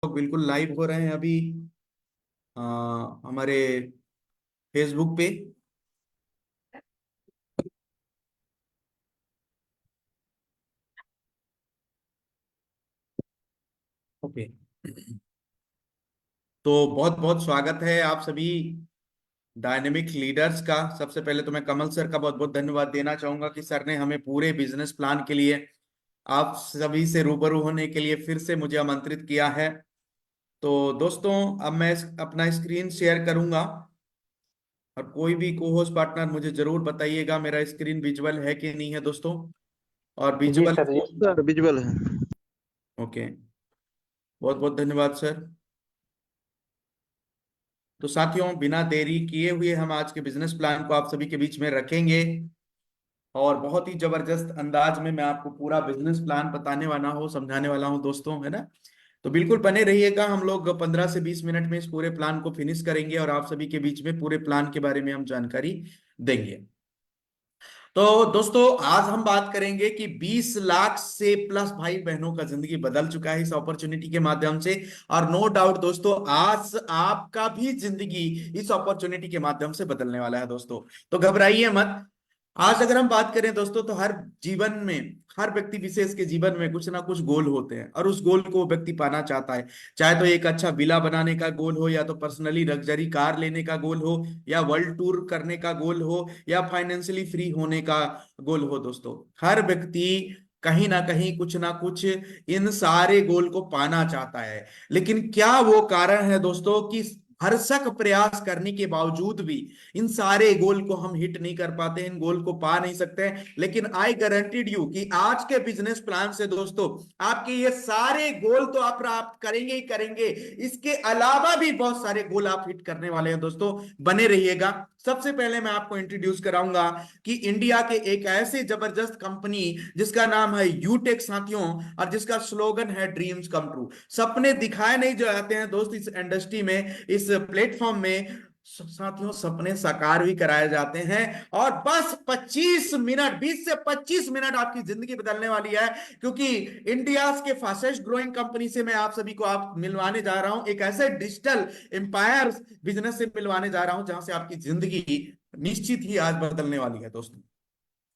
लोग बिल्कुल लाइव हो रहे हैं अभी अ, हमारे फेसबुक पे। ओके। तो बहुत बहुत स्वागत है आप सभी डायनेमिक लीडर्स का। सबसे पहले तो मैं कमल सर का बहुत बहुत धन्यवाद देना चाहूंगा कि सर ने हमें पूरे बिजनेस प्लान के लिए आप सभी से रूबरू होने के लिए फिर से मुझे आमंत्रित किया है। तो दोस्तों, अब मैं अपना स्क्रीन शेयर करूंगा और कोई भी को होस्ट पार्टनर मुझे जरूर बताइएगा मेरा स्क्रीन विजुअल है कि नहीं है दोस्तों। और जी विजुअल सर, हो। यस सर, विजुअल है। ओके। बहुत बहुत धन्यवाद सर। तो साथियों, बिना देरी किए हुए हम आज के बिजनेस प्लान को आप सभी के बीच में रखेंगे और बहुत ही जबरदस्त अंदाज में मैं आपको पूरा बिजनेस प्लान बताने वाला हूँ, समझाने वाला हूँ दोस्तों, है ना। तो बिल्कुल बने रहिएगा। हम लोग 15 से 20 मिनट में इस पूरे प्लान को फिनिश करेंगे और आप सभी के बीच में पूरे प्लान के बारे में हम जानकारी देंगे। तो दोस्तों, आज हम बात करेंगे कि 20 लाख से प्लस भाई बहनों का जिंदगी बदल चुका है इस अपॉर्चुनिटी के माध्यम से। और नो डाउट दोस्तों, आज आपका भी जिंदगी इस अपॉर्चुनिटी के माध्यम से बदलने वाला है दोस्तों। तो घबराइए मत। आज अगर हम बात करें दोस्तों, तो हर जीवन में, हर व्यक्ति विशेष के जीवन में कुछ ना कुछ गोल होते हैं और उस गोल को वो व्यक्ति पाना चाहता है। चाहे तो एक अच्छा विला बनाने का गोल हो, या तो पर्सनली लग्जरी कार लेने का गोल हो, या वर्ल्ड टूर करने का गोल हो, या फाइनेंशियली फ्री होने का गोल हो दोस्तों। हर व्यक्ति कहीं ना कहीं कुछ ना कुछ इन सारे गोल को पाना चाहता है। लेकिन क्या वो कारण है दोस्तों कि भरसक प्रयास करने के बावजूद भी इन सारे गोल को हम हिट नहीं कर पाते, इन गोल को पा नहीं सकते। लेकिन आई गारंटीड यू कि आज के बिजनेस प्लान से दोस्तों आपके ये सारे गोल तो आप प्राप्त करेंगे ही करेंगे। इसके अलावा भी बहुत सारे गोल आप हिट करने वाले हैं दोस्तों। बने रहिएगा। सबसे पहले मैं आपको इंट्रोड्यूस कराऊंगा कि इंडिया के एक ऐसे जबरदस्त कंपनी जिसका नाम है यूटेक साथियों, और जिसका स्लोगन है ड्रीम्स कम ट्रू। सपने दिखाए नहीं जाते हैं दोस्त इस इंडस्ट्री में, इस प्लेटफॉर्म में। साथियों, सपने साकार भी कराए जाते हैं। और बस 25 मिनट, 20 से 25 मिनट आपकी जिंदगी बदलने वाली है। क्योंकि इंडिया के फास्टेस्ट ग्रोइंग कंपनी से मैं आप सभी को आप मिलवाने जा रहा हूं, एक ऐसे डिजिटल एम्पायर बिजनेस से मिलवाने जा रहा हूं जहां से आपकी जिंदगी निश्चित ही आज बदलने वाली है दोस्तों।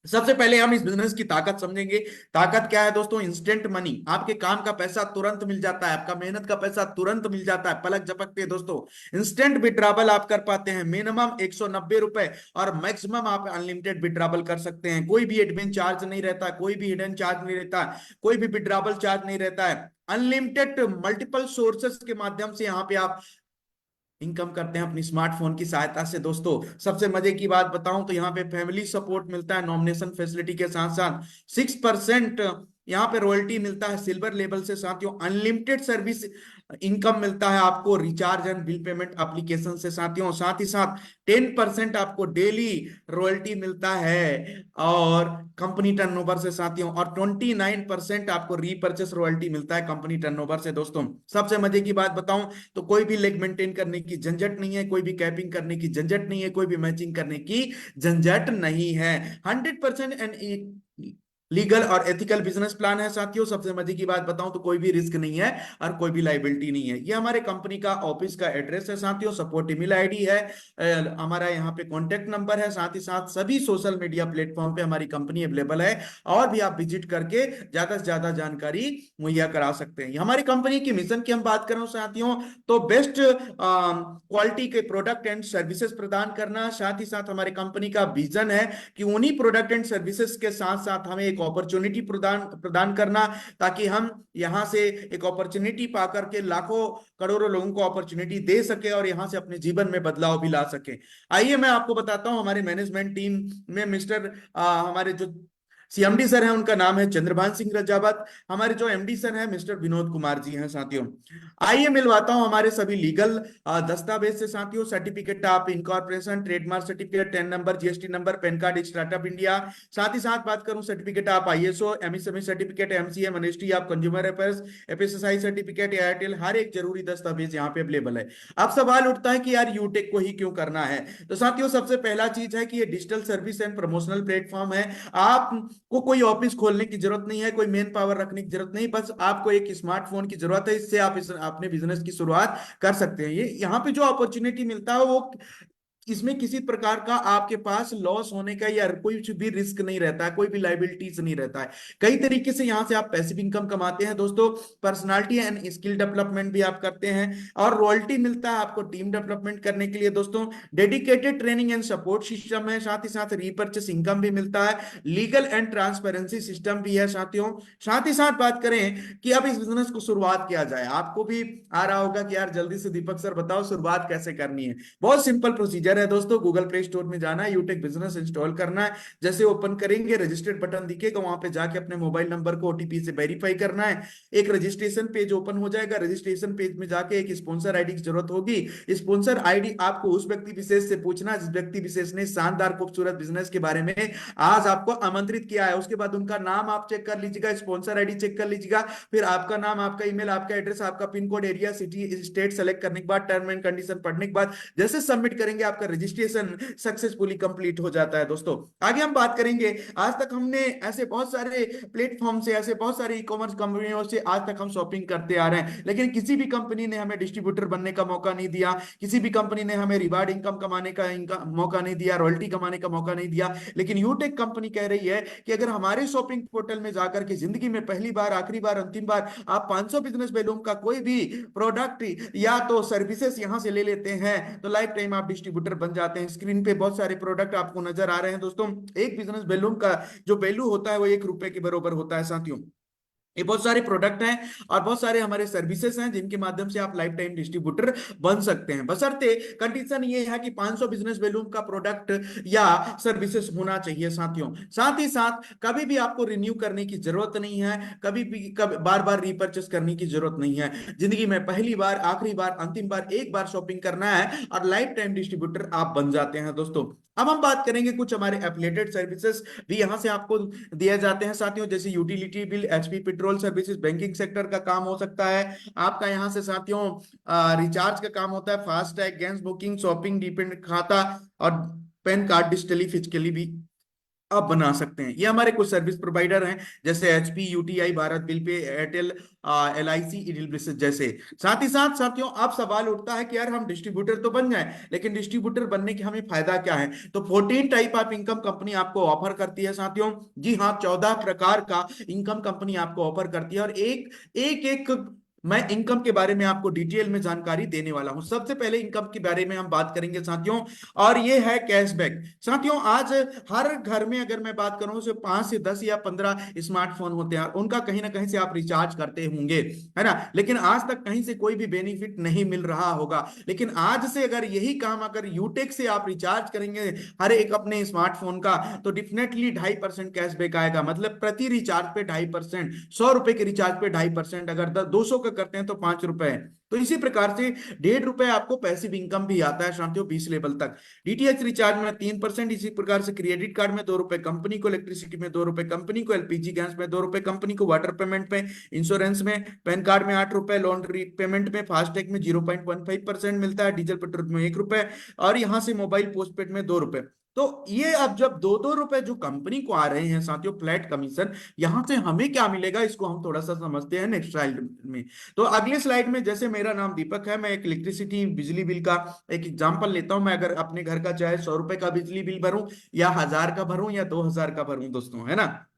सबसे पहले हम इस बिजनेस की ताकत समझेंगे। ताकत क्या है दोस्तों? Instant money. आपके काम का पैसा तुरंत मिल जाता है, आपका मेहनत का पैसा तुरंत मिल जाता है, पलक झपकते दोस्तों। इंस्टेंट विड्रॉवल आप कर पाते हैं, मिनिमम 190 रुपए और मैक्सिमम आप अनलिमिटेड विड्रॉवल कर सकते हैं। कोई भी एडमिन चार्ज नहीं रहता, कोई भी हिडन चार्ज नहीं रहता, कोई भी विड्रॉवल चार्ज नहीं रहता है। अनलिमिटेड मल्टीपल सोर्सेस के माध्यम से यहाँ पे आप इनकम करते हैं अपनी स्मार्टफोन की सहायता से दोस्तों। सबसे मजे की बात बताऊं तो यहाँ पे फैमिली सपोर्ट मिलता है नॉमिनेशन फैसिलिटी के साथ साथ। 6% यहाँ पे रॉयल्टी मिलता है सिल्वर लेवल से साथियों। अनलिमिटेड सर्विस इनकम मिलता है आपको recharge and bill payment application से साथियों। साथ ही साथ 10% आपको डेली रॉयल्टी मिलता है और कंपनी टर्नओवर से साथियों। और 29% आपको रीपर्चेस रॉयल्टी मिलता है कंपनी टर्नओवर से दोस्तों। सबसे मजे की बात बताऊं तो कोई भी लेग मेंटेन करने की झंझट नहीं है, कोई भी कैपिंग करने की झंझट नहीं है, कोई भी मैचिंग करने की झंझट नहीं है। 100% एंड लीगल और एथिकल बिजनेस प्लान है साथियों। सबसे मजे की बात बताऊं तो कोई भी रिस्क नहीं है और कोई भी लाइबिलिटी नहीं है। ये हमारे कंपनी का ऑफिस का एड्रेस है साथियों, सपोर्ट ईमेल आईडी है, हमारा यहाँ पे कॉन्टेक्ट नंबर है। साथ ही साथ सभी सोशल मीडिया प्लेटफॉर्म पे हमारी कंपनी अवेलेबल है। और भी आप विजिट करके ज्यादा से ज्यादा जानकारी मुहैया करा सकते हैं। हमारी कंपनी की मिशन की हम बात करें साथियों, तो बेस्ट क्वालिटी के प्रोडक्ट एंड सर्विसेज प्रदान करना। साथ ही साथ हमारी कंपनी का विजन है कि उन्हीं प्रोडक्ट एंड सर्विसेज के साथ साथ हमें एक अपॉर्चुनिटी प्रदान प्रदान करना, ताकि हम यहां से एक अपॉर्चुनिटी पा करके लाखों करोड़ों लोगों को अपॉर्चुनिटी दे सके और यहां से अपने जीवन में बदलाव भी ला सके। आइए मैं आपको बताता हूं हमारे मैनेजमेंट टीम में मिस्टर हमारे जो सीएमडी सर हैं उनका नाम है चंद्रभान सिंह रजावत। हमारे जो एमडी सर हैं मिस्टर विनोद कुमार जी हैं साथियों। आइए मिलवाता हूं हमारे सभी लीगल दस्तावेज से साथियों। Certificate of incorporation, trademark certificate, TAN number, GST number, PAN card, startup India. साथ ही साथ बात करूं certificate of ISO, MSME certificate, MCA, ministry of consumer affairs, FSSI certificate, Airtel, हर एक जरूरी दस्तावेज यहाँ पे अवेलेबल है। अब सवाल उठता है कि यार यूटेक को ही क्यों करना है? तो साथियों, सबसे पहला चीज है कि ये digital service and promotional platform है। आप को कोई ऑफिस खोलने की जरूरत नहीं है, कोई मेन पावर रखने की जरूरत नहीं, बस आपको एक स्मार्टफोन की जरूरत है, इससे आप अपने बिजनेस की शुरुआत कर सकते हैं। ये यहाँ पे जो अपॉर्चुनिटी मिलता है वो, इसमें किसी प्रकार का आपके पास लॉस होने का या कोई भी रिस्क नहीं रहता है, कोई भी लाइबिलिटीज नहीं रहता है। कई तरीके से यहाँ से आप पैसिव इनकम कमाते हैं दोस्तों। पर्सनालिटी एंड स्किल डेवलपमेंट भी आप करते हैं, और रॉयल्टी मिलता है आपको टीम डेवलपमेंट करने के लिए दोस्तों। Dedicated training and support system है, साथ ही साथ रीपर्चेस इनकम भी मिलता है, लीगल एंड ट्रांसपेरेंसी सिस्टम भी है साथियों। साथ ही साथ बात करें कि अब इस बिजनेस को शुरुआत किया जाए, आपको भी आ रहा होगा कि यार जल्दी से दीपक सर बताओ शुरुआत कैसे करनी है। बहुत सिंपल प्रोसीजर है दोस्तों। गूगल प्ले स्टोर में जाना है, यूटेक बिजनेस इंस्टॉल करना है, जैसे ओपन करेंगे रजिस्टर्ड बटन दिखेगा, वहां पे जाके अपने मोबाइल नंबर को ओटीपी से वेरीफाई करना है। एक रजिस्ट्रेशन पेज ओपन हो जाएगा, रजिस्ट्रेशन पेज में जाके एक स्पॉन्सर आईडी की जरूरत होगी। स्पॉन्सर आईडी आपको उस व्यक्ति विशेष से पूछना जिस व्यक्ति विशेष ने शानदार खूबसूरत बिजनेस के बारे में आज आपको आमंत्रित किया है। उसके बाद उनका नाम आप चेक कर लीजिएगा, स्पॉन्सर आईडी चेक कर लीजिएगा, फिर आपका नाम, आपका ईमेल, आपका एड्रेस, आपका pin code, area, city, state select करने के बाद, टर्म एंड कंडीशन पढ़ने के बाद जैसे सबमिट करेंगे आपका रजिस्ट्रेशन सक्सेसफुली कंप्लीट हो जाता है दोस्तों। आगे हम बात करेंगे, आज तक हमने ऐसे बहुत सारे प्लेटफॉर्म से, ऐसे बहुत सारे ई कॉमर्स कंपनियों से आज तक हम शॉपिंग करते आ रहे हैं, लेकिन किसी भी कंपनी ने हमें डिस्ट्रीब्यूटर बनने का मौका नहीं दिया, किसी भी कंपनी ने हमें रिवार्ड इनकम कमाने का मौका नहीं दिया, रॉयल्टी कमाने का मौका नहीं दिया। लेकिन यूटेक कंपनी कह रही है कि अगर हमारे शॉपिंग पोर्टल में जाकर के जिंदगी में पहली बार, आखिरी बार, अंतिम बार आप 500 बिजनेस वैल्यूम का कोई भी प्रोडक्ट या तो सर्विसेज यहां से ले लेते हैं तो लाइफ टाइम आप डिस्ट्रीब्यूटर बन जाते हैं। स्क्रीन पे बहुत सारे प्रोडक्ट आपको नजर आ रहे हैं दोस्तों। एक बिजनेस वैल्यूम का जो वैल्यू होता है वो 1 रुपए के बराबर होता है साथियों। ये बहुत सारे प्रोडक्ट हैं और बहुत सारे हमारे सर्विसेज हैं जिनके माध्यम से आप लाइफ टाइम डिस्ट्रीब्यूटर बन सकते हैं, बशर्ते कंडीशन ये है कि 500 बिजनेस वैल्यूम का प्रोडक्ट या सर्विसेज होना चाहिए साथियों। साथ ही साथ कभी भी आपको रिन्यू करने की जरूरत नहीं है, कभी भी बार बार रिपर्चेस करने की जरूरत नहीं है। जिंदगी में पहली बार, आखिरी बार, अंतिम बार एक बार शॉपिंग करना है और लाइफ टाइम डिस्ट्रीब्यूटर आप बन जाते हैं दोस्तों। अब हम बात करेंगे कुछ हमारे एफिलिएटेड सर्विसेज भी यहां से आपको दिए जाते हैं साथियों, जैसे utility bill, HP petrol services, banking sector का काम हो सकता है आपका यहाँ से साथियों। रिचार्ज का काम होता है, fast tag, gas booking, shopping, depend खाता और पैन कार्ड डिजिटली फिजिकली भी आप बना सकते हैं। ये हमारे कुछ सर्विस प्रोवाइडर हैं जैसे HP, UTI, Bharat bill pay, Airtel, LIC, EWS जैसे। साथ ही साथ साथियों अब सवाल उठता है कि यार हम डिस्ट्रीब्यूटर तो बन जाएं, लेकिन डिस्ट्रीब्यूटर बनने के हमें फायदा क्या है? तो 14 टाइप ऑफ इनकम कंपनी आपको ऑफर करती है साथियों। जी हाँ, 14 प्रकार का इनकम कंपनी आपको ऑफर करती है, और एक एक एक मैं इनकम के बारे में आपको डिटेल में जानकारी देने वाला हूं। सबसे पहले इनकम के बारे में हम बात करेंगे साथियों, और ये है कैशबैक। साथियों आज हर घर में अगर मैं बात करूं तो 5 से 10 या 15 स्मार्टफोन होते हैं, उनका कहीं ना कहीं से आप रिचार्ज करते होंगे, है ना? लेकिन आज तक कहीं से कोई भी बेनिफिट नहीं मिल रहा होगा। लेकिन आज से अगर यही काम अगर यूटेक से आप रिचार्ज करेंगे हर एक अपने स्मार्टफोन का, तो डेफिनेटली 2.5% कैशबैक आएगा। मतलब प्रति रिचार्ज पे 2.5%, 100 रुपए के रिचार्ज पे 2.5%, अगर 200 का करते हैं तो 5 रुपए। तो इसी प्रकार से 1.5 रुपए आपको पैसिव इनकम भी आता है साथियों 20 लेवल तक। डीटीएच रिचार्ज में 3%, इसी प्रकार से क्रेडिट कार्ड में 2 रुपए कंपनी को, इलेक्ट्रिसिटी में 2 रुपए कंपनी को, एलपीजी गैस में 2 रुपए कंपनी को, वाटर पेमेंट में, इंश्योरेंस में, पैन कार्ड में 8 रुपए, लोन पेमेंट में, फास्टैग में 0.15% मिलता है, डीजल पेट्रोल में 1 रुपए, और यहाँ से मोबाइल पोस्टपेड में 2 रुपए। तो ये अब जब 2-2 रुपए जो कंपनी को आ रहे हैं साथियों फ्लैट कमीशन, यहां से हमें क्या मिलेगा इसको हम थोड़ा सा समझते हैं नेक्स्ट स्लाइड में। तो अगले स्लाइड में, जैसे मेरा नाम दीपक है, मैं एक इलेक्ट्रिसिटी बिजली बिल का एक एग्जांपल लेता हूं। मैं अगर अपने घर का चाहे 100 रुपए का बिजली बिल भरूं या 1000 का भरूं या 2000 का भरूं दोस्तों, है ना,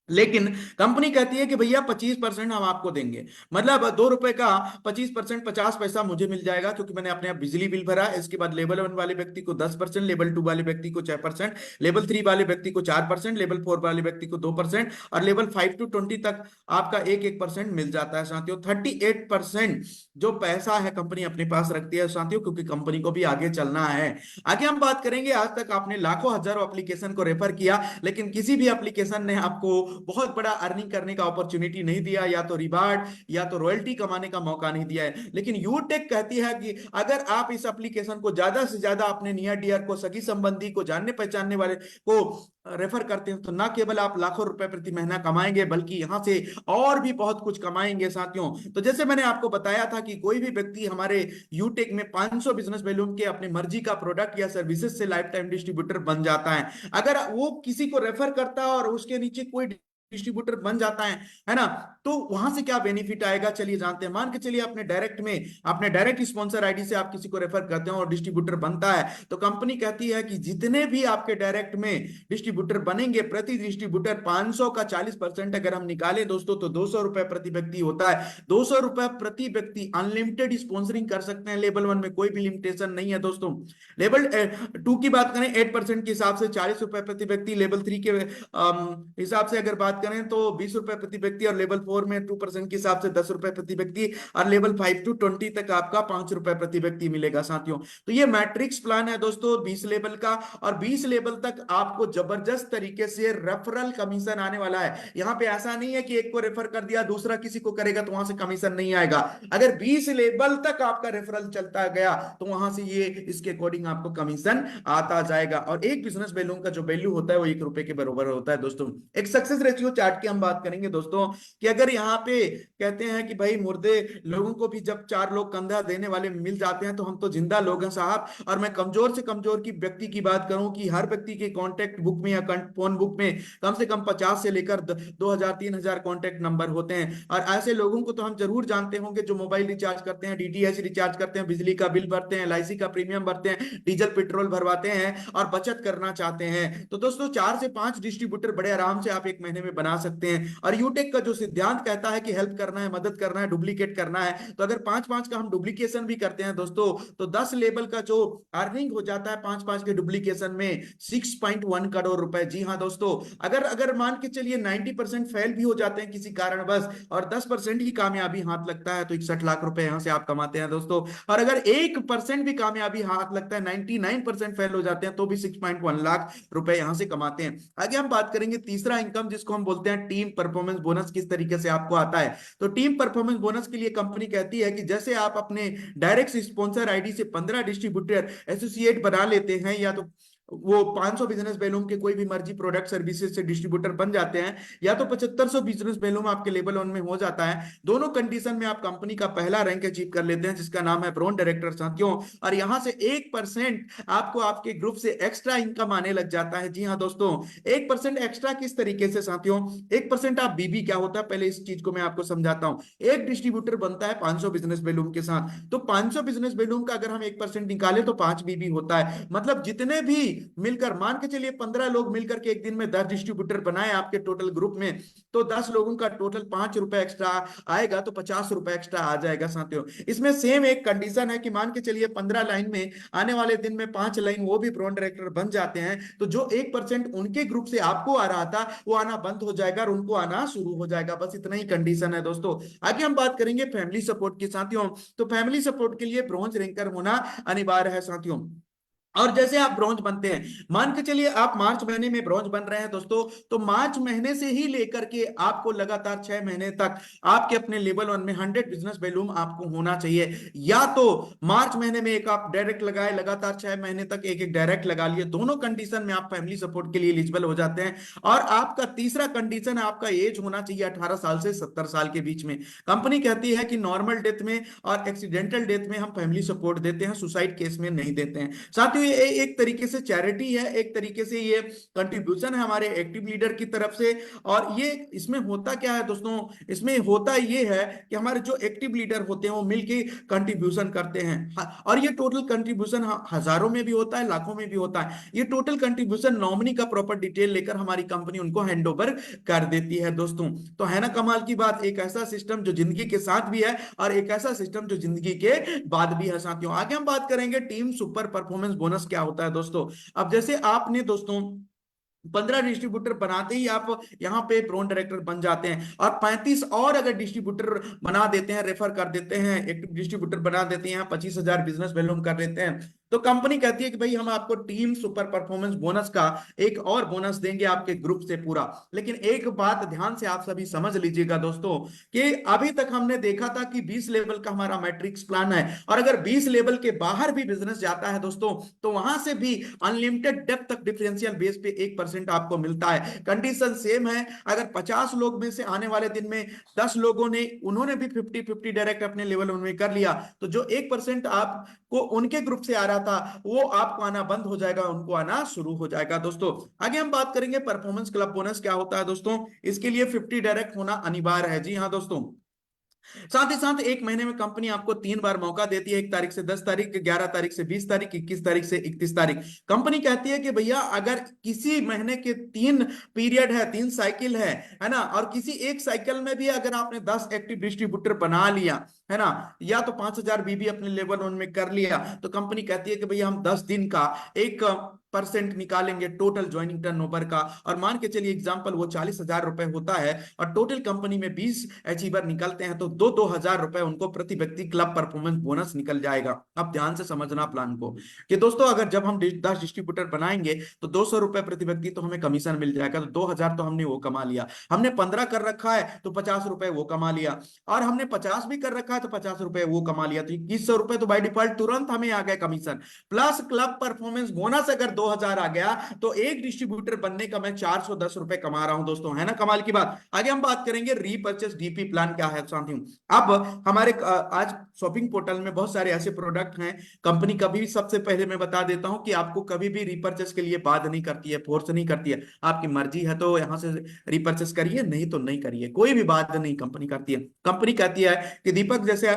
लेकिन कंपनी कहती है कि भैया 25% हम आपको देंगे। मतलब 2 रुपए का 25%, 50 पैसा मुझे मिल जाएगा क्योंकि मैंने अपने आप बिजली बिल भरा। इसके बाद लेवल 1 वाले व्यक्ति को 10%, लेवल 2 वाले व्यक्ति को 6%, लेवल 3 वाले व्यक्ति को 4%, लेवल 4 वाले व्यक्ति को 2%, और लेवल 5 to 20 तक आपका 1-1% मिल जाता है साथियों। 38% जो पैसा है कंपनी अपने पास रखती है साथियों, क्योंकि कंपनी को भी आगे चलना है। आगे हम बात करेंगे, आज तक आपने लाखों हजारों एप्लीकेशन को रेफर किया, लेकिन किसी भी एप्लीकेशन ने आपको बहुत बड़ा अर्निंग करने का अपॉर्चुनिटी नहीं दिया, या तो रिवार्ड या तो रॉयल्टी कमाने का मौका नहीं दिया है। लेकिन यूटेक कहती है कि अगर आप इस एप्लीकेशन को ज्यादा से ज्यादा अपने नियर डियर को, सगी संबंधी को, जानने पहचानने वाले को रेफर करते हैं तो ना केवल आप लाखों रुपए प्रति महीना कमाएंगे, बल्कि यहां से और भी बहुत कुछ कमाएंगे साथियों। तो जैसे मैंने आपको बताया था कि कोई भी व्यक्ति हमारे यूटेक में 500 बिजनेस वैल्यूम के अपनी मर्जी का प्रोडक्ट या सर्विसेज से लाइफ टाइम डिस्ट्रीब्यूटर बन जाता है। अगर वो किसी को रेफर करता है और उसके नीचे कोई डिस्ट्रीब्यूटर बन जाता है ना, तो वहां से क्या बेनिफिट आएगा चलिए जानते हैं। मान के चलिए अपने डायरेक्ट स्पॉन्सर आईडी से आप किसी को रेफर करते हैं और डिस्ट्रीब्यूटर बनता है, तो कंपनी कहती है कि जितने भी आपके डायरेक्ट में डिस्ट्रीब्यूटर बनेंगे, प्रति डिस्ट्रीब्यूटर 500 का 40% अगर हम निकालें दोस्तों, तो 200 रुपए प्रति व्यक्ति होता है। 200 रुपए प्रति व्यक्ति अनलिमिटेड स्पॉन्सरिंग कर सकते हैं। लेवल 1 में कोई भी लिमिटेशन नहीं है दोस्तों। लेवल 2 की बात करें 8% के हिसाब से 40 रुपए प्रति व्यक्ति। लेवल 3 के हिसाब से अगर बात करें तो 20 रुपए प्रति व्यक्ति, और लेवल 4 में 2% के हिसाब से 10 रुपए प्रति व्यक्ति, और लेवल 5 to 20 तक आपका 5 रुपए प्रति व्यक्ति मिलेगा साथियों। तो ये मैट्रिक्स प्लान है दोस्तों 20 लेवल का, और 20 लेवल तक आपको जबरदस्त तरीके से रेफरल कमीशन आने वाला है। यहाँ पे ऐसा नहीं है कि एक को रेफर कर दिया दूसरा किसी को करेगा तो वहां से कमीशन नहीं आएगा। अगर 20 लेवल तक आपका रेफरल चलता गया तो वहां से ये इसके अकॉर्डिंग आपको कमीशन आता जाएगा। और एक बिजनेस वैल्यू का जो वैल्यू होता है वो 1 रुपए के बराबर होता है दोस्तों। एक सक्सेस रेशियो चार्ट की हम बात करेंगे दोस्तों, कि अगर यहाँ पे कहते हैं कि भाई मुर्दे लोगों को भी जब 4 लोग कंधा देने वाले मिल जाते हैं तो हम तो जिंदा लोग हैं साहब। और मैं कमजोर से कमजोर की व्यक्ति की बात करूं कि हर व्यक्ति के कॉन्टेक्ट बुक में या फोन बुक में कम से कम 50 से लेकर 2000-3000 कॉन्टेक्ट नंबर होते हैं। और ऐसे लोगों को तो हम जरूर जानते होंगे जो मोबाइल रिचार्ज करते हैं, डीटीएच रिचार्ज करते हैं, बिजली का बिल भरते हैं, एलआईसी का प्रीमियम भरते हैं, डीजल पेट्रोल भरवाते हैं और बचत करना चाहते हैं। तो दोस्तों 4 से 5 डिस्ट्रीब्यूटर बड़े आराम से आप एक महीने में बना सकते हैं। और यूटेक का जो सिद्धांत कहता है कि हेल्प करना है, मदद करना है, डुप्लीकेट करना है, तो अगर 5-5 का हम डुप्लीकेशन भी करते हैं दोस्तों, तो 10 लेवल का जो अर्निंग हो जाता है 5-5 के डुप्लीकेशन में 6.1 करोड़ रुपए। जी हाँ दोस्तों, अगर अगर मान के चलिए 90% फेल भी हो जाते हैं किसी कारणवश और 10% ही कामयाबी हाथ लगता है, तो 61 लाख रुपए यहां से आप कमाते हैं दोस्तों। और अगर 1% भी कामयाबी हाथ लगता है, 99% फेल हो जाते हैं, तो भी 6.1 लाख रुपए यहां से कमाते हैं। आगे हम बात करेंगे तीसरा इनकम, जिसको हम बोलते हैं टीम परफॉर्मेंस बोनस, किस तरीके से आपको आता है। तो टीम परफॉर्मेंस बोनस के लिए कंपनी कहती है कि जैसे आप अपने डायरेक्ट स्पॉन्सर आईडी से 15 डिस्ट्रीब्यूटर एसोसिएट बना लेते हैं, या तो वो 500 बिजनेस वैल्यूम के कोई भी मर्जी प्रोडक्ट सर्विसेज से डिस्ट्रीब्यूटर बन जाते हैं, या तो 7500 बिजनेस वैल्यूम आपके लेवल 1 में हो जाता है। दोनों कंडीशन में आप कंपनी का पहला रैंक अचीव कर लेते हैं, जिसका नाम है ब्रॉन्ज डायरेक्टर साथियों। और यहां से 1% आपको आपके ग्रुप से एक्स्ट्रा इनकम आने लग जाता है। जी हाँ दोस्तों, 1% एक्स्ट्रा किस तरीके से साथियों, 1% आप बीबी क्या होता है पहले इस चीज को मैं आपको समझाता हूं। एक डिस्ट्रीब्यूटर बनता है 500 बिजनेस वैल्यूम के साथ, तो 500 बिजनेस वैल्यूम का अगर हम 1% निकाले तो 5 बीबी होता है। मतलब जितने भी मिलकर, मान के चलिए 15 लोग मिलकर के एक दिन में 10 डिस्ट्रीब्यूटर बनाए आपके टोटल ग्रुप में, तो 10 लोगों का टोटल 5 रुपए एक्स्ट्रा आएगा, तो 50 रुपए एक्स्ट्रा आ जाएगा साथियों। इसमें सेम एक कंडीशन है कि मान के चलिए 15 लाइन में आने वाले दिन में 5 लाइन वो भी ब्रॉन्ज डायरेक्टर बन जाते हैं, तो जो 1% उनके ग्रुप से आपको आ रहा था वो आना बंद हो जाएगा और उनको आना शुरू हो जाएगा। बस इतना ही कंडीशन है दोस्तों। आगे हम बात करेंगे फैमिली सपोर्ट की साथियों। तो फैमिली सपोर्ट के लिए ब्रॉन्ज रैंकर होना अनिवार्य है साथियों। और जैसे आप ब्रॉन्ज बनते हैं, मान के चलिए आप मार्च महीने में ब्रॉन्ज बन रहे हैं दोस्तों, तो मार्च महीने से ही लेकर के आपको लगातार 6 महीने तक आपके अपने लेवल 1 में 100 बिजनेस वैल्यूम आपको होना चाहिए। या तो मार्च महीने में एक आप डायरेक्ट लगाए, लगातार 6 महीने तक एक एक डायरेक्ट लगा लिए, दोनों कंडीशन में आप फैमिली सपोर्ट के लिए एलिजिबल हो जाते हैं। और आपका तीसरा कंडीशन है आपका एज होना चाहिए 18 साल से 70 साल के बीच में। कंपनी कहती है कि नॉर्मल डेथ में और एक्सीडेंटल डेथ में हम फैमिली सपोर्ट देते हैं, सुसाइड केस में नहीं देते हैं साथियों। ये एक तरीके से चैरिटी है, एक तरीके से ये कंट्रीब्यूशन है हमारे एक्टिव लीडर की तरफ से। और ये इसमें होता क्या है दोस्तों, इसमें होता ये है कि हमारे जो एक्टिव लीडर होते हैं वो मिलके कंट्रीब्यूशन करते हैं। और ये टोटल कंट्रीब्यूशन हजारों में भी होता है, लाखों में भी होता है। ये टोटल कंट्रीब्यूशन नॉमिनी का प्रॉपर डिटेल लेकर हमारी कंपनी उनको हैंड ओवर कर देती है दोस्तों। तो है ना कमाल की बात, एक ऐसा सिस्टम जो जिंदगी के साथ भी है और एक ऐसा सिस्टम जो जिंदगी के बाद भी है साथियों। आगे हम बात करेंगे टीम सुपर परफॉर्मेंस बोनस क्या होता है दोस्तों। अब जैसे आपने दोस्तों 15 डिस्ट्रीब्यूटर बनाते ही आप यहाँ पे ब्रॉन्ज डायरेक्टर बन जाते हैं, और 35 और अगर डिस्ट्रीब्यूटर बना देते हैं, रेफर कर देते हैं, एक डिस्ट्रीब्यूटर बना देते हैं, 25,000 बिजनेस वैल्यूम कर देते हैं, तो कंपनी कहती है कि भाई हम आपको टीम सुपर परफॉर्मेंस बोनस का एक और बोनस देंगे आपके ग्रुप से पूरा। लेकिन एक बात ध्यान से आप सभी समझ लीजिएगा दोस्तों, कि अभी तक हमने देखा था कि 20 लेवल का हमारा मैट्रिक्स प्लान है, और अगर 20 लेवल के बाहर भी बिजनेस जाता है दोस्तों, तो वहां से भी अनलिमिटेड डेप्थ तक डिफरेंशियल बेस पे 1% आपको मिलता है। कंडीशन सेम है, अगर 50 लोग में से आने वाले दिन में 10 लोगों ने उन्होंने भी 50-50 डायरेक्ट अपने लेवल उनमें कर लिया, तो जो 1% आपको उनके ग्रुप से आ रहा था वो आपको आना बंद हो जाएगा, उनको आना शुरू हो जाएगा दोस्तों। आगे हम बात करेंगे परफॉर्मेंस क्लब बोनस क्या होता है दोस्तों। इसके लिए 50 डायरेक्ट होना अनिवार्य है, जी हाँ दोस्तों। साथ ही साथ एक महीने में कंपनी आपको 3 बार मौका देती है, 1 तारीख से 10 तारीख, 11 तारीख से 20 तारीख, 21 तारीख से 31 तारीख। कंपनी कहती है कि भैया अगर किसी महीने के 3 पीरियड है, 3 साइकिल है ना, और किसी एक साइकिल में भी अगर आपने 10 एक्टिव डिस्ट्रीब्यूटर बना लिया है ना, या तो 5,000 बीबी अपने लेवल वन में कर लिया, तो कंपनी कहती है कि भैया हम 10 दिन का 1% निकालेंगे टोटल ज्वाइनिंग टर्नओवर का, और मान के चलिए एग्जांपल वो 40,000 रुपए होता है, और टोटल कंपनी में 20 अचीवर निकलते हैं, तो 2-2 हजार रुपए उनको प्रति व्यक्ति क्लब परफॉर्मेंस बोनस निकल जाएगा। अब ध्यान से समझना प्लान को, कि दोस्तों अगर जब हम 10 डिस्ट्रीब्यूटर बनाएंगे तो 200 रुपए प्रति व्यक्ति तो हमें कमीशन मिल जाएगा, तो 2,000 तो हमने वो कमा लिया। हमने 15 कर रखा है तो 50 रुपए वो कमा लिया, और हमने 50 भी कर रखा है तो 50 रुपए वो कमा लिया, तो 2100 रुपए तो बाई डिफॉल्ट तुरंत हमें आ गया commission. Plus club performance bonus अगर 2,000 आ गया, तो एक डिस्ट्रीब्यूटर बनने का मैं 410 रुपए कमा रहा हूं दोस्तों, है ना कमाल की बात। आगे हम बात करेंगे रीपर्चेस डीपी प्लान क्या है साथियों। अब हमारे आज शॉपिंग पोर्टल में बहुत सारे ऐसे प्रोडक्ट हैं, कंपनी कभी भी, सबसे पहले मैं बता देता हूं कि आपको कभी भी रीपर्चेस के लिए बाध्य नहीं करती है, फोर्स नहीं करती है। आपकी मर्जी है तो यहां से रीपर्चेस करिए, नहीं तो नहीं करिए, कोई भी बाध्य नहीं कंपनी करती है। कंपनी कहती है कि दीपक जैसे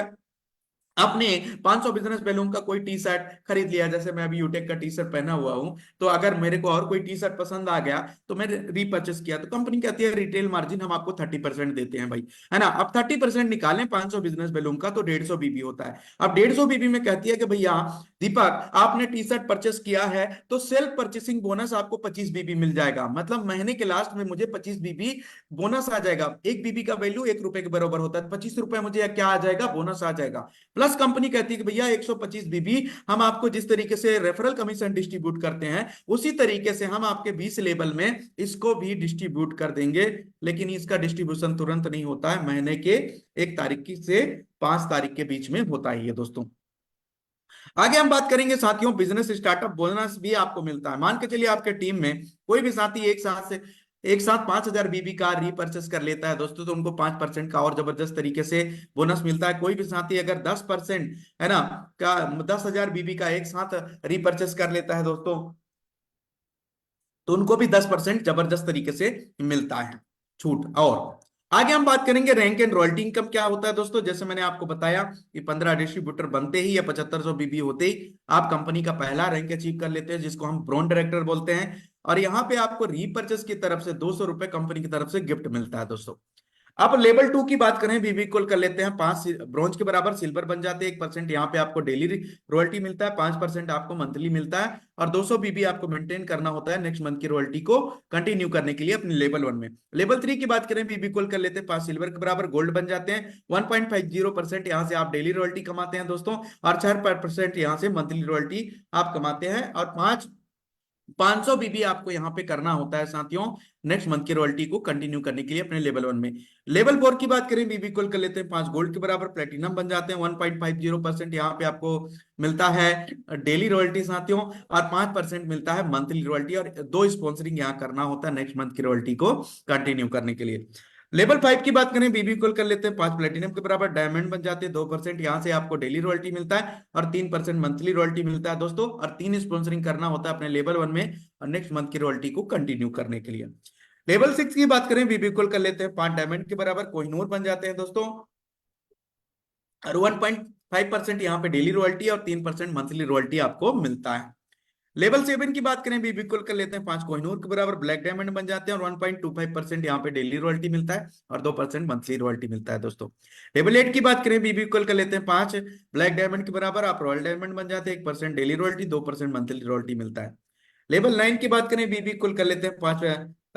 आपने 500 बिजनेस बैलून का कोई टी शर्ट खरीद लिया, जैसे मैं अभी यूटेक का टी शर्ट पहना हुआ हूं, तो अगर मेरे को और कोई टी शर्ट पसंद आ गया तो मैंने रीपर्चेस किया, तो कंपनी कहती है रिटेल मार्जिन हम आपको 30% देते हैं भाई, है ना। अब 30% निकालें 500 बिजनेस बैलून का, तो 150 बीबी होता है। अब 150 बीबी में कहती है कि भैया दीपक आपने टी शर्ट परचेस किया है, तो सेल्फ परचेसिंग बोनस आपको 25 बीबी मिल जाएगा, मतलब महीने के लास्ट में मुझे 25 बीबी बोनस आ जाएगा। एक बीबी का वैल्यू 1 रुपए के बराबर होता है, 25 रुपए मुझे क्या आ जाएगा, बोनस आ जाएगा। प्लस कंपनी कहती है कि भैया 125 बीबी हम आपको जिस तरीके से रेफरल कमीशन डिस्ट्रीब्यूट करते हैं, उसी तरीके से हम आपके 20 लेवल में इसको भी डिस्ट्रीब्यूट कर देंगे। लेकिन इसका डिस्ट्रीब्यूशन तुरंत नहीं होता है, महीने के 1 तारीख की से 5 तारीख के बीच में होता ही है दोस्तों। आगे हम बात करेंगे साथियों, बिजनेस स्टार्टअप बोनस भी आपको मिलता है। मान के चलिए आपके टीम में कोई भी साथी एक साथ 5,000 बीबी का रीपर्चेस कर लेता है दोस्तों, तो उनको 5% का और जबरदस्त तरीके से बोनस मिलता है। कोई भी साथी अगर 10% है ना का 10,000 बीबी का एक साथ रीपर्चेस कर लेता है दोस्तों, तो उनको भी 10% जबरदस्त तरीके से मिलता है छूट। और आगे हम बात करेंगे रैंक एंड रॉयल्टी इनकम क्या होता है दोस्तों। जैसे मैंने आपको बताया कि 15 डिस्ट्रीब्यूटर बनते ही या 7500 बीबी होते ही आप कंपनी का पहला रैंक अचीव कर लेते हैं, जिसको हम ब्रॉन्ज डायरेक्टर बोलते हैं। और यहाँ पे आपको रीपर्चेस की तरफ से 200 रुपए कंपनी की तरफ से गिफ्ट मिलता है दोस्तों। अब लेवल 2 की बात करें, बीबी इक्वल कर लेते हैं 5, ब्रॉन्ज के बराबर सिल्वर बन जाते हैं। 1% यहाँ पे आपको डेली रॉयल्टी मिलता है, 5% आपको मंथली मिलता है, और 200 बीबी आपको मेंटेन करना होता है नेक्स्ट मंथ की रॉयल्टी को कंटिन्यू करने के लिए अपने लेवल 1 में। लेवल 3 की बात करें, बीबी इक्वल कर लेते हैं 5 सिल्वर के बराबर गोल्ड बन जाते हैं। 1.50% यहाँ से आप डेली रॉयल्टी कमाते हैं दोस्तों, और 4% यहाँ से मंथली रॉयल्टी आप कमाते हैं, और 500 बीबी आपको यहाँ पे करना होता है साथियों नेक्स्ट मंथ की रॉयल्टी को कंटिन्यू करने के लिए अपने लेवल 1 में। लेवल 4 की बात करें, बीबी इक्वल कर लेते हैं 5 गोल्ड के बराबर प्लेटिनम बन जाते हैं। 1.50% यहाँ पे आपको मिलता है डेली रॉयल्टी साथियों, और 5% मिलता है मंथली रॉयल्टी, और 2 स्पॉन्सरिंग यहाँ करना होता है नेक्स्ट मंथ की रॉयल्टी को कंटिन्यू करने के लिए। लेवल 5 की बात करें, बीबी इक्वल कर लेते हैं 5 प्लेटिनम के बराबर डायमंड बन जाते हैं। 2% यहाँ से आपको डेली रॉयल्टी मिलता है, और 3% मंथली रॉयल्टी मिलता है दोस्तों, और 3 स्पॉन्सरिंग करना होता है अपने लेवल 1 में और नेक्स्ट मंथ की रॉयल्टी को कंटिन्यू करने के लिए। लेवल 6 की बात करें, बीबी इक्वल कर लेते हैं 5 डायमंड के बराबर कोहिनूर बन जाते हैं दोस्तों, और 1.5% यहाँ पे डेली रॉयल्टी और 3% मंथली रॉयल्टी आपको मिलता है। लेवल 7 की बात करें, बीबी इक्वल कर लेते हैं 5 कोहिनूर के बराबर ब्लैक डायमंड बन जाते हैं, और 1.25% यहाँ पे डेली रॉयल्टी मिलता है, और 2% मंथली रॉयल्टी मिलता है दोस्तों। लेवल 8 की बात करें, बीबी इक्वल कर लेते हैं 5 ब्लैक डायमंड के बराबर आप रॉयल डायमंड बन जाते हैं, 1% डेली रॉयल्टी, 2% मंथली रॉयल्टी मिलता है। लेवल 9 की बात करें, बीबी इक्वल कर लेते हैं 5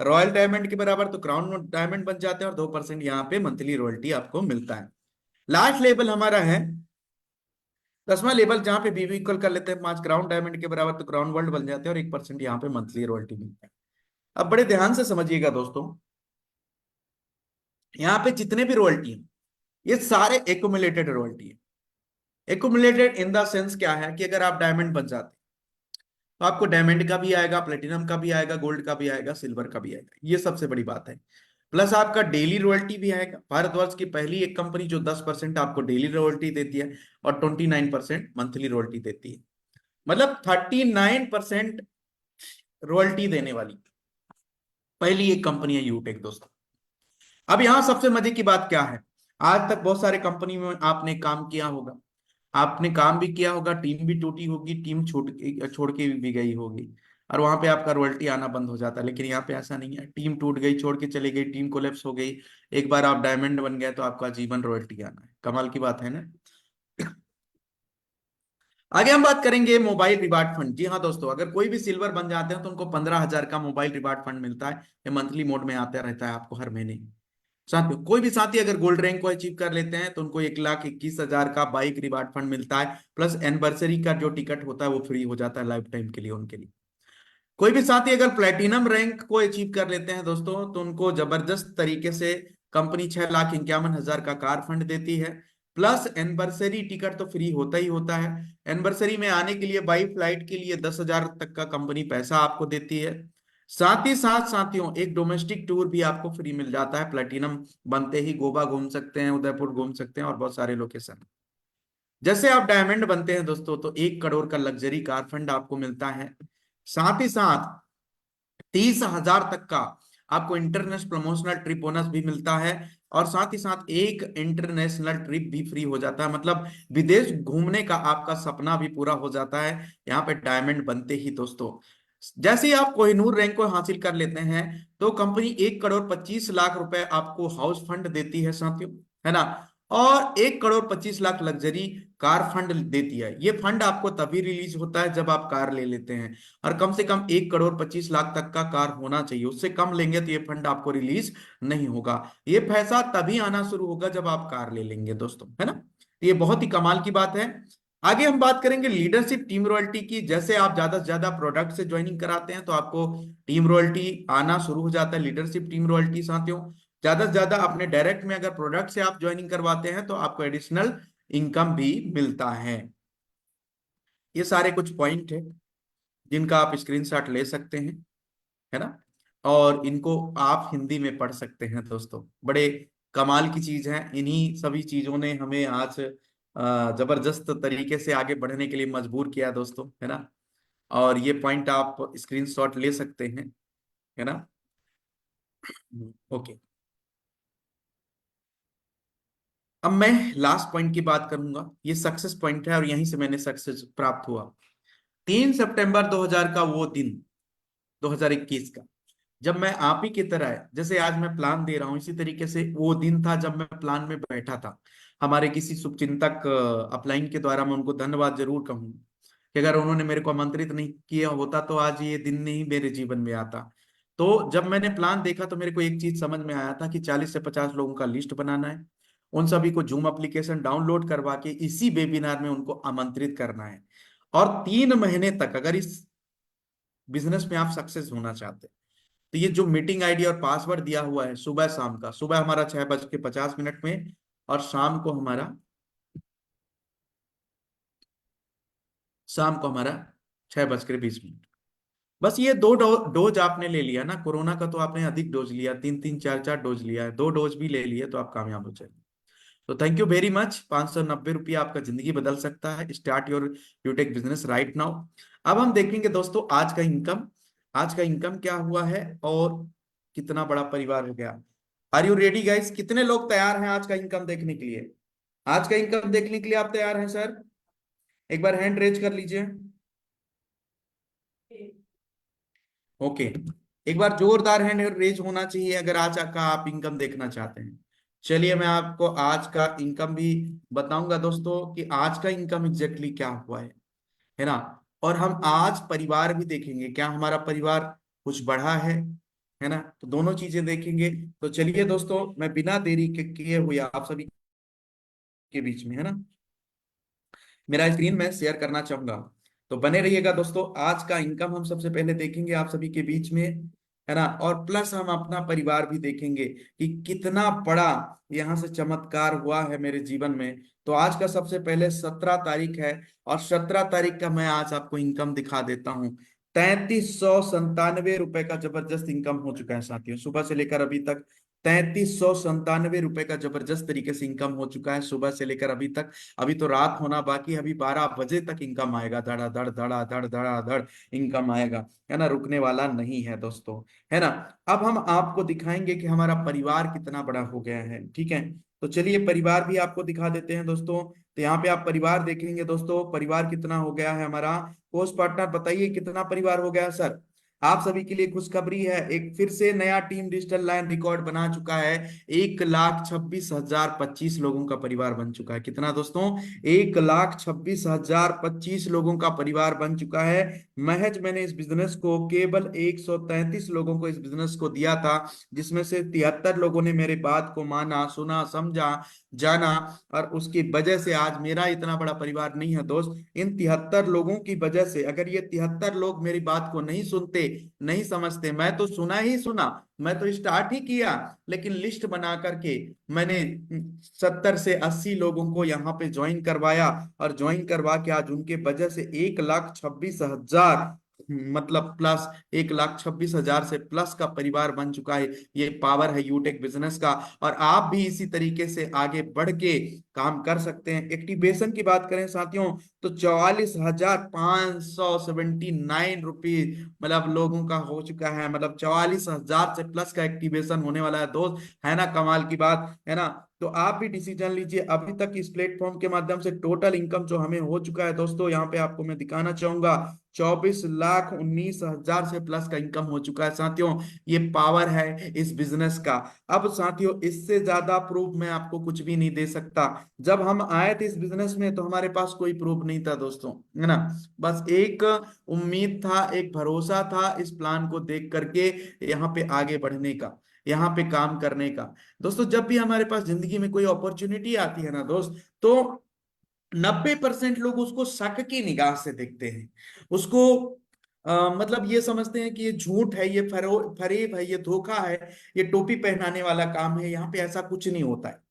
रॉयल डायमंड के बराबर, तो क्राउन डायमंड बन जाते हैं, और 2% यहाँ पे मंथली रॉयल्टी आपको मिलता है। लास्ट लेवल हमारा है 10वां लेवल जहां पे बीवी इक्वल कर लेते हैं 5 क्राउन डायमंड के बराबर, तो क्राउन वर्ल्ड बन जाते हैं और 1% यहाँ पे मंथली रॉयल्टी मिलता है। अब बड़े ध्यान से समझिएगा दोस्तों, यहाँ पे जितने भी रॉयल्टी हैं ये सारे एकुमुलेटेड रॉयल्टी है। एकुमुलेटेड इन द सेंस क्या है कि अगर आप डायमंड बन जाते हैं तो आपको डायमंड का भी आएगा, प्लेटिनम का भी आएगा, गोल्ड का भी आएगा, सिल्वर का भी आएगा, ये सबसे बड़ी बात है। प्लस आपका डेली रॉयल्टी भी आएगा। भारतवर्ष की पहली एक कंपनी जो 10% आपको डेली रॉयल्टी देती है और 29% मंथली रॉयल्टी देती है, मतलब 39% रॉयल्टी देने वाली पहली एक कंपनी है यूटेक दोस्तों। अब यहां सबसे मजे की बात क्या है, आज तक बहुत सारे कंपनी में आपने काम किया होगा, आपने काम भी किया होगा, टीम भी टूटी होगी, टीम छोड़ के भी गई होगी, और वहां पे आपका रॉयल्टी आना बंद हो जाता है। लेकिन यहाँ पे ऐसा नहीं है, टीम टूट गई, छोड़ के चली गई, टीम कोलैप्स हो गई, एक बार आप डायमंड बन गए तो आपका जीवन रॉयल्टी आना है। कमाल की बात है ना। आगे हम बात करेंगे मोबाइल रिवार्ड फंड। जी हाँ दोस्तों, अगर कोई भी सिल्वर बन जाते हैं तो उनको 15,000 का मोबाइल रिवार्ड फंड मिलता है। ये मंथली मोड में आता रहता है आपको हर महीने। साथियों, कोई भी साथी अगर गोल्ड रैंक को अचीव कर लेते हैं तो उनको 1,21,000 का बाइक रिवार्ड फंड मिलता है, प्लस एनिवर्सरी का जो टिकट होता है वो फ्री हो जाता है लाइफ टाइम के लिए उनके लिए। कोई भी साथी अगर प्लेटिनम रैंक को अचीव कर लेते हैं दोस्तों तो उनको जबरदस्त तरीके से कंपनी 6,51,000 का कार फंड देती है, प्लस एनिवर्सरी टिकट तो फ्री होता ही होता है। एनिवर्सरी में आने के लिए बाई फ्लाइट के लिए 10,000 तक का कंपनी पैसा आपको देती है। साथ ही साथ साथियों एक डोमेस्टिक टूर भी आपको फ्री मिल जाता है, प्लेटिनम बनते ही गोवा घूम सकते हैं, उदयपुर घूम सकते हैं और बहुत सारे लोकेशन। जैसे आप डायमंड बनते हैं दोस्तों तो 1 करोड़ का लग्जरी कार फंड आपको मिलता है। साथ ही साथ 30,000 तक का आपको इंटरनेशनल प्रमोशनल ट्रिप बोनस भी मिलता है, और साथ ही साथ एक इंटरनेशनल ट्रिप भी फ्री हो जाता है, मतलब विदेश घूमने का आपका सपना भी पूरा हो जाता है यहाँ पे डायमंड बनते ही दोस्तों। जैसे ही आप कोहिनूर रैंक को हासिल कर लेते हैं तो कंपनी 1,25,00,000 रुपए आपको हाउस फंड देती है साथियों, है ना, और 1,25,00,000 लग्जरी कार फंड देती है। ये फंड आपको तभी रिलीज होता है जब आप कार ले लेते हैं, और कम से कम 1,25,00,000 तक का कार होना चाहिए, उससे कम लेंगे तो ये फंड आपको रिलीज नहीं होगा। ये पैसा तभी आना शुरू होगा जब आप कार ले लेंगे दोस्तों, है ना। ये बहुत ही कमाल की बात है। आगे हम बात करेंगे लीडरशिप टीम रॉयल्टी की। जैसे आप ज्यादा से ज्यादा प्रोडक्ट से ज्वाइनिंग कराते हैं तो आपको टीम रॉयल्टी आना शुरू हो जाता है, लीडरशिप टीम रॉयल्टी साथियों। ज्यादा से ज्यादा अपने डायरेक्ट में अगर प्रोडक्ट से आप ज्वाइनिंग करवाते हैं तो आपको एडिशनल इनकम भी मिलता है। ये सारे कुछ पॉइंट है जिनका आप स्क्रीनशॉट ले सकते हैं, है ना, और इनको आप हिंदी में पढ़ सकते हैं दोस्तों। बड़े कमाल की चीज है, इन्हीं सभी चीजों ने हमें आज जबरदस्त तरीके से आगे बढ़ने के लिए मजबूर किया दोस्तों, है ना। और ये पॉइंट आप स्क्रीनशॉट ले सकते हैं, है ना। ओके, अब मैं लास्ट पॉइंट की बात करूंगा। ये सक्सेस पॉइंट है और यहीं से मैंने सक्सेस प्राप्त हुआ। 3 सितंबर 2000 का वो दिन, 2021 का, जब मैं आप ही की तरह जैसे आज मैं प्लान दे रहा हूं इसी तरीके से वो दिन था जब मैं प्लान में बैठा था। हमारे किसी शुभचिंतक अपलाइन के द्वारा, मैं उनको धन्यवाद जरूर कहूँ कि अगर उन्होंने मेरे को आमंत्रित नहीं किया होता तो आज ये दिन नहीं मेरे जीवन में आता। तो जब मैंने प्लान देखा तो मेरे को एक चीज समझ में आया था कि 40 से 50 लोगों का लिस्ट बनाना है, उन सभी को जूम एप्लीकेशन डाउनलोड करवा के इसी वेबिनार में उनको आमंत्रित करना है, और 3 महीने तक अगर इस बिजनेस में आप सक्सेस होना चाहते हैं तो ये जो मीटिंग आईडी और पासवर्ड दिया हुआ है, सुबह शाम का, सुबह हमारा 6:50 में और शाम को हमारा 6:20। बस ये डोज आपने ले लिया ना, कोरोना का तो आपने अधिक डोज लिया, 3-3 4-4 डोज लिया है, 2 डोज भी ले लिए तो आप कामयाब हो जाएंगे। तो थैंक यू वेरी मच। 590 रुपया आपका जिंदगी बदल सकता है। Start your यूटेक business right now. अब हम देखेंगे दोस्तों आज का इनकम, आज का इनकम क्या हुआ है और कितना बड़ा परिवार हो गया। Are you ready guys? कितने लोग तैयार हैं आज का इनकम देखने के लिए? आज का इनकम देखने के लिए आप तैयार हैं सर? एक बार हैंड रेज कर लीजिए। ओके, एक बार जोरदार हैंड रेज होना चाहिए अगर आज का आप इनकम देखना चाहते हैं। चलिए मैं आपको आज का इनकम भी बताऊंगा दोस्तों कि आज का इनकम एग्जैक्टली क्या हुआ है ना। और हम आज परिवार भी देखेंगे, क्या हमारा परिवार कुछ बढ़ा है ना, तो दोनों चीजें देखेंगे। तो चलिए दोस्तों, मैं बिना देरी के किए हुए आप सभी के बीच में, है ना, मेरा स्क्रीन मैं शेयर करना चाहूंगा, तो बने रहिएगा दोस्तों। आज का इनकम हम सबसे पहले देखेंगे आप सभी के बीच में, है ना, और प्लस हम अपना परिवार भी देखेंगे कि कितना बड़ा यहाँ से चमत्कार हुआ है मेरे जीवन में। तो आज का सबसे पहले 17 तारीख है, और 17 तारीख का मैं आज आपको इनकम दिखा देता हूँ। 3397 रुपए का जबरदस्त इनकम हो चुका है साथियों, सुबह से लेकर अभी तक। 3397 रुपए का जबरदस्त तरीके से इनकम हो चुका है सुबह से लेकर अभी तक। अभी तो रात होना बाकी है, अभी 12 बजे तक इनकम आएगा, धड़ा धड़ धड़ा धड़ धड़ा धड़ इनकम आएगा, है ना, रुकने वाला नहीं है दोस्तों, है ना। अब हम आपको दिखाएंगे कि हमारा परिवार कितना बड़ा हो गया है, ठीक है। तो चलिए परिवार भी आपको दिखा देते हैं दोस्तों। तो यहाँ पे आप परिवार देखेंगे दोस्तों, परिवार कितना हो गया है हमारा। कोच पार्टनर बताइए कितना परिवार हो गया है सर। आप सभी के लिए खुशखबरी है, एक फिर से नया टीम डिजिटल लाइन रिकॉर्ड बना चुका है। 1,26,025 लोगों का परिवार बन चुका है। कितना दोस्तों? 1,26,025 लोगों का परिवार बन चुका है। महज मैंने इस बिजनेस को केवल 133 लोगों को इस बिजनेस को दिया था, जिसमें से 73 लोगों ने मेरे बात को माना, सुना, समझा, जाना, और उसकी वजह से आज मेरा इतना बड़ा परिवार नहीं है दोस्त। इन 73 लोगों की वजह से, अगर ये 73 लोग मेरी बात को नहीं सुनते, नहीं समझते, मैं तो सुना ही सुना, मैं तो स्टार्ट ही किया, लेकिन लिस्ट बना करके मैंने 70 से 80 लोगों को यहाँ पे ज्वाइन करवाया, और ज्वाइन करवा के आज उनके वजह से 1,26,000 मतलब प्लस 1,26,000 से प्लस का परिवार बन चुका है। ये पावर है यूटेक बिजनेस का। और आप भी इसी तरीके से आगे बढ़ के काम कर सकते हैं। एक्टिवेशन की बात करें साथियों, तो 44,579 रुपीज मतलब लोगों का हो चुका है, मतलब 44,000 से प्लस का एक्टिवेशन होने वाला है दोस्त, है ना, कमाल की बात है ना। तो आप भी डिसीजन लीजिए। अभी तक इस प्लेटफॉर्म के माध्यम से टोटल इनकम जो हमें हो चुका है दोस्तों, यहाँ पे आपको मैं दिखाना चाहूंगा, 24,19,000 से प्लस का इनकम हो चुका है साथियों। ये पावर है इस बिजनेस का। अब साथियों इससे ज्यादा प्रूफ मैं आपको कुछ भी नहीं दे सकता। जब हम आए थे इस बिजनेस में तो हमारे पास कोई प्रूफ नहीं था दोस्तों, है ना। बस एक उम्मीद था, एक भरोसा था इस प्लान को देख करके यहाँ पे आगे बढ़ने का, यहाँ पे काम करने का। दोस्तों जब भी हमारे पास जिंदगी में कोई अपॉर्चुनिटी आती है ना दोस्त, तो 90% लोग उसको शक की निगाह से देखते हैं। उसको मतलब ये समझते हैं कि ये झूठ है, ये फरेब है, ये धोखा है, ये टोपी पहनाने वाला काम है। यहाँ पे ऐसा कुछ नहीं होता है।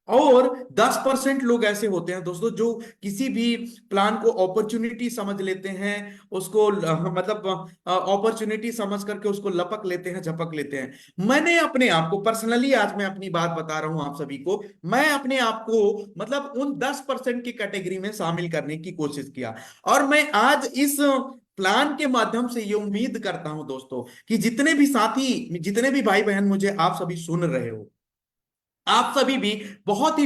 और 10% लोग ऐसे होते हैं दोस्तों जो किसी भी प्लान को अपॉर्चुनिटी समझ लेते हैं, उसको मतलब अपॉर्चुनिटी समझ करके उसको लपक लेते हैं, झपक लेते हैं। मैंने अपने आप को पर्सनली, आज मैं अपनी बात बता रहा हूं आप सभी को, मैं अपने आप को मतलब उन 10% की कैटेगरी में शामिल करने की कोशिश किया। और मैं आज इस प्लान के माध्यम से ये उम्मीद करता हूं दोस्तों कि जितने भी साथी, जितने भी भाई बहन मुझे आप सभी सुन रहे हो, आप सभी भी बहुत ही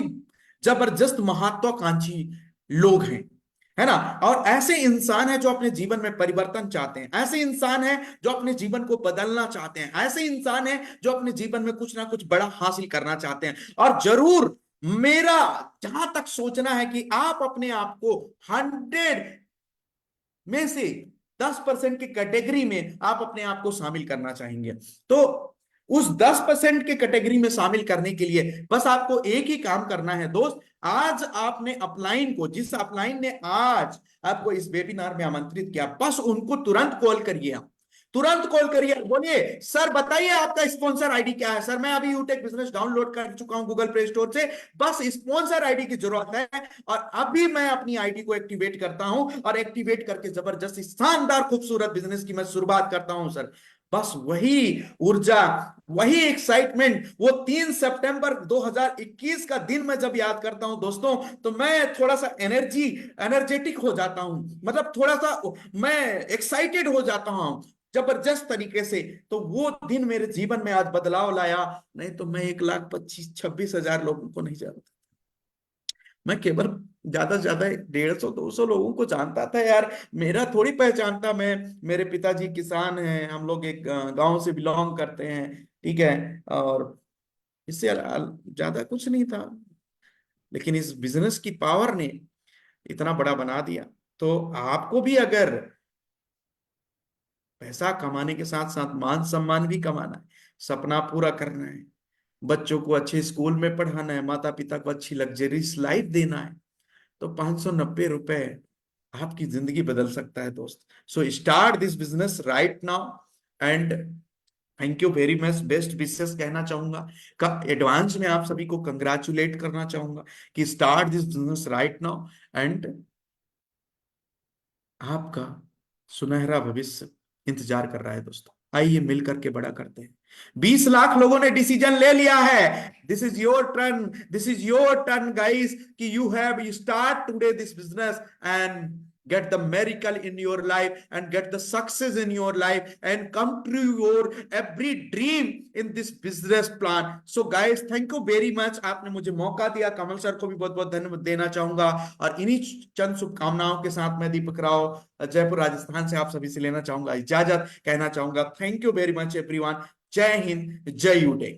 जबरदस्त महत्वाकांक्षी लोग हैं, है ना। और ऐसे इंसान हैं जो अपने जीवन में परिवर्तन चाहते हैं, ऐसे इंसान हैं जो अपने जीवन को बदलना चाहते हैं, ऐसे इंसान हैं जो अपने जीवन में कुछ ना कुछ बड़ा हासिल करना चाहते हैं। और जरूर मेरा जहां तक सोचना है कि आप अपने आप को 100 में से 10% की कैटेगरी में आप अपने आप को शामिल करना चाहेंगे। तो उस 10% के कैटेगरी में शामिल करने के लिए बस आपको एक ही काम करना है दोस्त। आज आपने अपलाइन को, जिस अपलाइन ने आज आपको इस वेबिनार में आमंत्रित किया, बस उनको तुरंत कॉल करिए। आप तुरंत कॉल करिए, बोलिए सर बताइए आपका स्पॉन्सर आईडी क्या है। सर मैं अभी यूटेक बिजनेस डाउनलोड कर चुका हूं गूगल प्ले स्टोर से, बस स्पॉन्सर आईडी की जरूरत है। और अभी मैं अपनी आईडी को एक्टिवेट करता हूं, और एक्टिवेट करके जबरदस्त शानदार खूबसूरत बिजनेस की मैं शुरुआत करता हूं सर। बस वही ऊर्जा, वही एक्साइटमेंट, वो 3 सितंबर 2021 का दिन मैं जब याद करता हूं दोस्तों, तो मैं थोड़ा सा एनर्जेटिक हो जाता हूं, मतलब थोड़ा सा मैं एक्साइटेड हो जाता हूं जबरदस्त तरीके से। तो वो दिन मेरे जीवन में आज बदलाव लाया। नहीं तो मैं 1,25,26,000 लोगों को नहीं जानता, मैं केवल ज्यादा से ज्यादा 150-200 लोगों को जानता था यार। मेरा थोड़ी पहचान था। मैं, मेरे पिताजी किसान हैं, हम लोग एक गांव से बिलोंग करते हैं, ठीक है, और इससे ज्यादा कुछ नहीं था। लेकिन इस बिजनेस की पावर ने इतना बड़ा बना दिया। तो आपको भी अगर पैसा कमाने के साथ साथ मान सम्मान भी कमाना है, सपना पूरा करना है, बच्चों को अच्छे स्कूल में पढ़ाना है, माता पिता को अच्छी लग्जरीज लाइफ देना है, तो 590 रुपए आपकी जिंदगी बदल सकता है दोस्त। So start this business right now and thank you very much, best wishes कहना चाहूंगा, का एडवांस में आप सभी को कंग्रेचुलेट करना चाहूंगा कि start this business right now and आपका सुनहरा भविष्य इंतजार कर रहा है दोस्तों। आइए मिल करके बड़ा करते हैं। 20 लाख लोगों ने डिसीजन ले लिया है। This is your turn, this is your turn guys, कि you have you start today this business and get the miracle in your life and get the success in your life and come true your every dream in this business plan. So guys, thank you very much, आपने मुझे मौका दिया। कमल sir को भी बहुत बहुत धन्यवाद देना चाहूंगा। और इन्हीं चंद शुभकामनाओं के साथ मैं दीपक राव, जयपुर राजस्थान से आप सभी से लेना चाहूंगा इजाजत, कहना चाहूंगा thank you very much everyone. जय हिंद, जय यूडे।